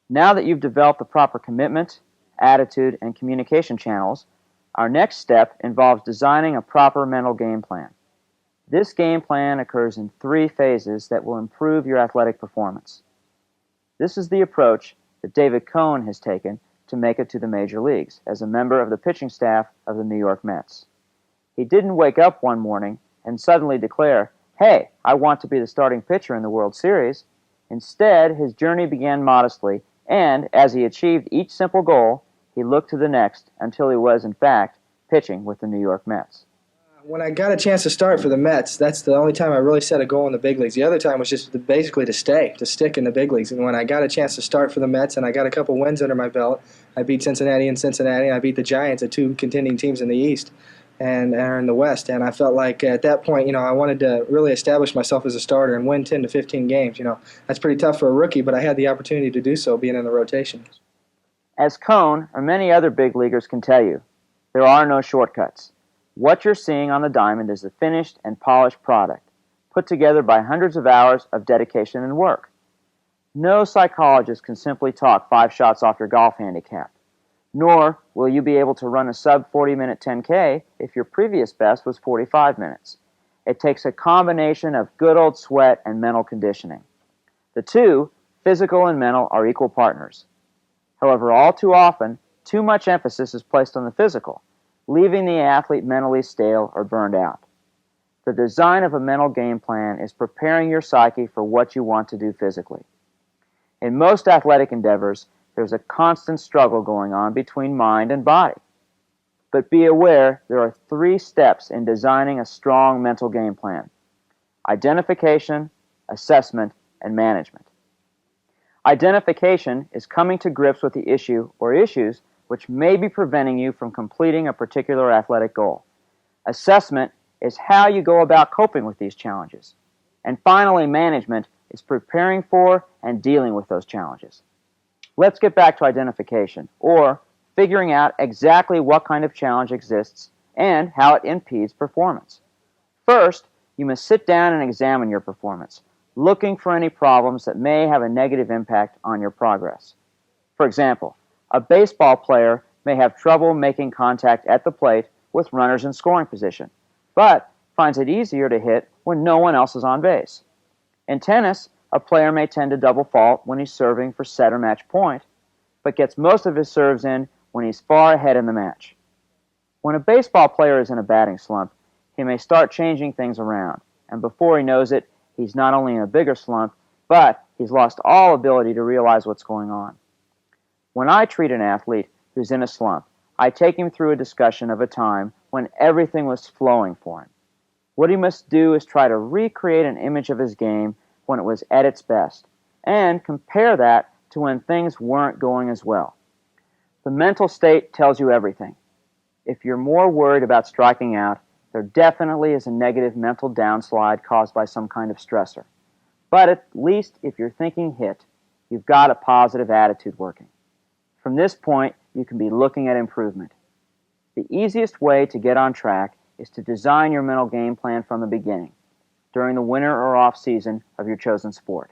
Now that you've developed the proper commitment, attitude, and communication channels, our next step involves designing a proper mental game plan. This game plan occurs in 3 phases that will improve your athletic performance. This is the approach that David Cone has taken to make it to the major leagues as a member of the pitching staff of the New York Mets. He didn't wake up one morning and suddenly declare, "Hey, I want to be the starting pitcher in the World Series." Instead, his journey began modestly, and as he achieved each simple goal, he looked to the next until he was, in fact, pitching with the New York Mets. When I got a chance to start for the Mets, that's the only time I really set a goal in the big leagues. The other time was just basically to stick in the big leagues. And when I got a chance to start for the Mets and I got a couple wins under my belt, I beat Cincinnati in Cincinnati, and I beat the Giants, the 2 contending teams in the East and in the West. And I felt like at that point, I wanted to really establish myself as a starter and win 10 to 15 games. That's pretty tough for a rookie, but I had the opportunity to do so being in the rotation. As Cone or many other big leaguers can tell you, there are no shortcuts. What you're seeing on the diamond is the finished and polished product, put together by hundreds of hours of dedication and work. No psychologist can simply talk 5 shots off your golf handicap, nor will you be able to run a sub-40-minute 10K if your previous best was 45 minutes. It takes a combination of good old sweat and mental conditioning. The 2, physical and mental, are equal partners. However, all too often, too much emphasis is placed on the physical, leaving the athlete mentally stale or burned out. The design of a mental game plan is preparing your psyche for what you want to do physically. In most athletic endeavors, there's a constant struggle going on between mind and body. But be aware there are 3 steps in designing a strong mental game plan: identification, assessment, and management. Identification is coming to grips with the issue or issues which may be preventing you from completing a particular athletic goal. Assessment is how you go about coping with these challenges. And finally, management is preparing for and dealing with those challenges. Let's get back to identification, or figuring out exactly what kind of challenge exists and how it impedes performance. First, you must sit down and examine your performance, looking for any problems that may have a negative impact on your progress. For example, a baseball player may have trouble making contact at the plate with runners in scoring position, but finds it easier to hit when no one else is on base. In tennis, a player may tend to double fault when he's serving for set or match point, but gets most of his serves in when he's far ahead in the match. When a baseball player is in a batting slump, he may start changing things around, and before he knows it, he's not only in a bigger slump, but he's lost all ability to realize what's going on. When I treat an athlete who's in a slump, I take him through a discussion of a time when everything was flowing for him. What he must do is try to recreate an image of his game when it was at its best, and compare that to when things weren't going as well. The mental state tells you everything. If you're more worried about striking out, there definitely is a negative mental downslide caused by some kind of stressor. But at least if you're thinking hit, you've got a positive attitude working. From this point, you can be looking at improvement. The easiest way to get on track is to design your mental game plan from the beginning, during the winter or off season of your chosen sport.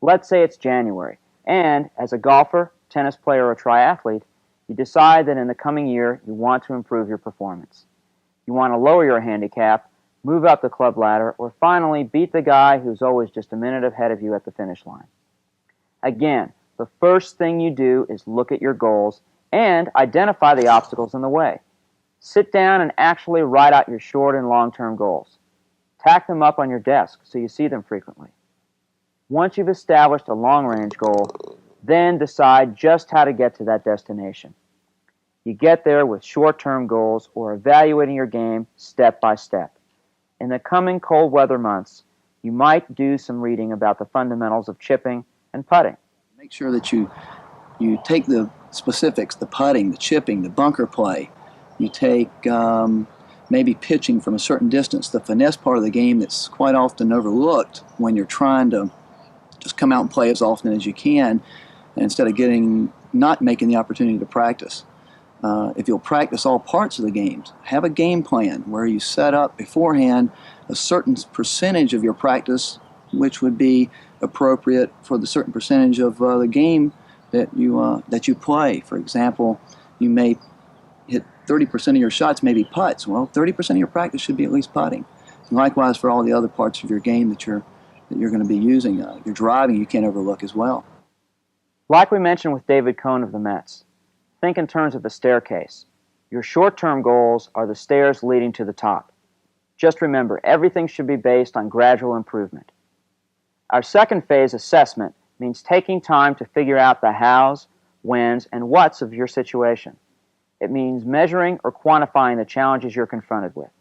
Let's say it's January, and as a golfer, tennis player, or triathlete, you decide that in the coming year you want to improve your performance. You want to lower your handicap, move up the club ladder, or finally beat the guy who's always just a minute ahead of you at the finish line. Again, the first thing you do is look at your goals and identify the obstacles in the way. Sit down and actually write out your short and long-term goals. Tack them up on your desk so you see them frequently. Once you've established a long-range goal, then decide just how to get to that destination. You get there with short-term goals or evaluating your game step by step. In the coming cold weather months, you might do some reading about the fundamentals of chipping and putting. Make sure that you take the specifics, the putting, the chipping, the bunker play. You take maybe pitching from a certain distance, the finesse part of the game that's quite often overlooked when you're trying to just come out and play as often as you can instead of not making the opportunity to practice. If you'll practice all parts of the games, have a game plan where you set up beforehand a certain percentage of your practice, which would be appropriate for the certain percentage of the game that you play. For example, you may hit 30% of your shots may be putts. Well, 30% of your practice should be at least putting. And likewise for all the other parts of your game that you're going to be using. Your driving you can't overlook as well. Like we mentioned with David Cohn of the Mets, think in terms of a staircase. Your short-term goals are the stairs leading to the top. Just remember, everything should be based on gradual improvement. Our second phase, assessment, means taking time to figure out the hows, whens, and whats of your situation. It means measuring or quantifying the challenges you're confronted with.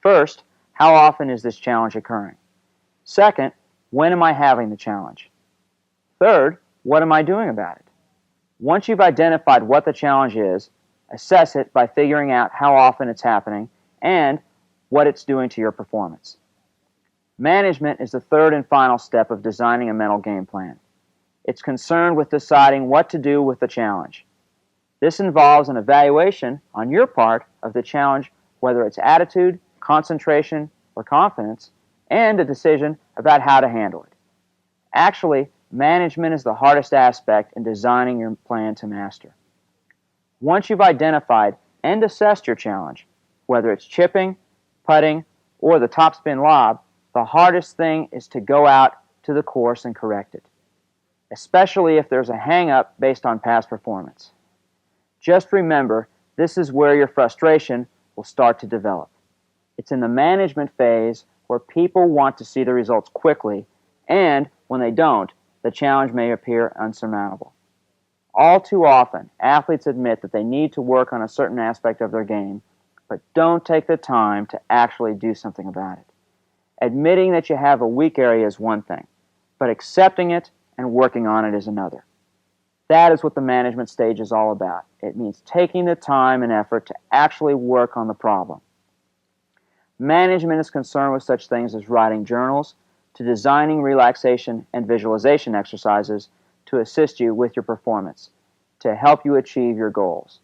First, how often is this challenge occurring? Second, when am I having the challenge? Third, what am I doing about it? Once you've identified what the challenge is, assess it by figuring out how often it's happening and what it's doing to your performance. Management is the third and final step of designing a mental game plan. It's concerned with deciding what to do with the challenge. This involves an evaluation on your part of the challenge, whether it's attitude, concentration, or confidence, and a decision about how to handle it. Actually, management is the hardest aspect in designing your plan to master. Once you've identified and assessed your challenge, whether it's chipping, putting, or the topspin lob, the hardest thing is to go out to the course and correct it, especially if there's a hang-up based on past performance. Just remember, this is where your frustration will start to develop. It's in the management phase where people want to see the results quickly, and when they don't, the challenge may appear unsurmountable. All too often, athletes admit that they need to work on a certain aspect of their game, but don't take the time to actually do something about it. Admitting that you have a weak area is one thing, but accepting it and working on it is another. That is what the management stage is all about. It means taking the time and effort to actually work on the problem. Management is concerned with such things as writing journals, to designing relaxation and visualization exercises to assist you with your performance, to help you achieve your goals.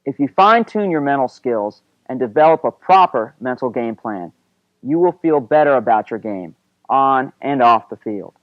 If you fine-tune your mental skills and develop a proper mental game plan, you will feel better about your game, on and off the field.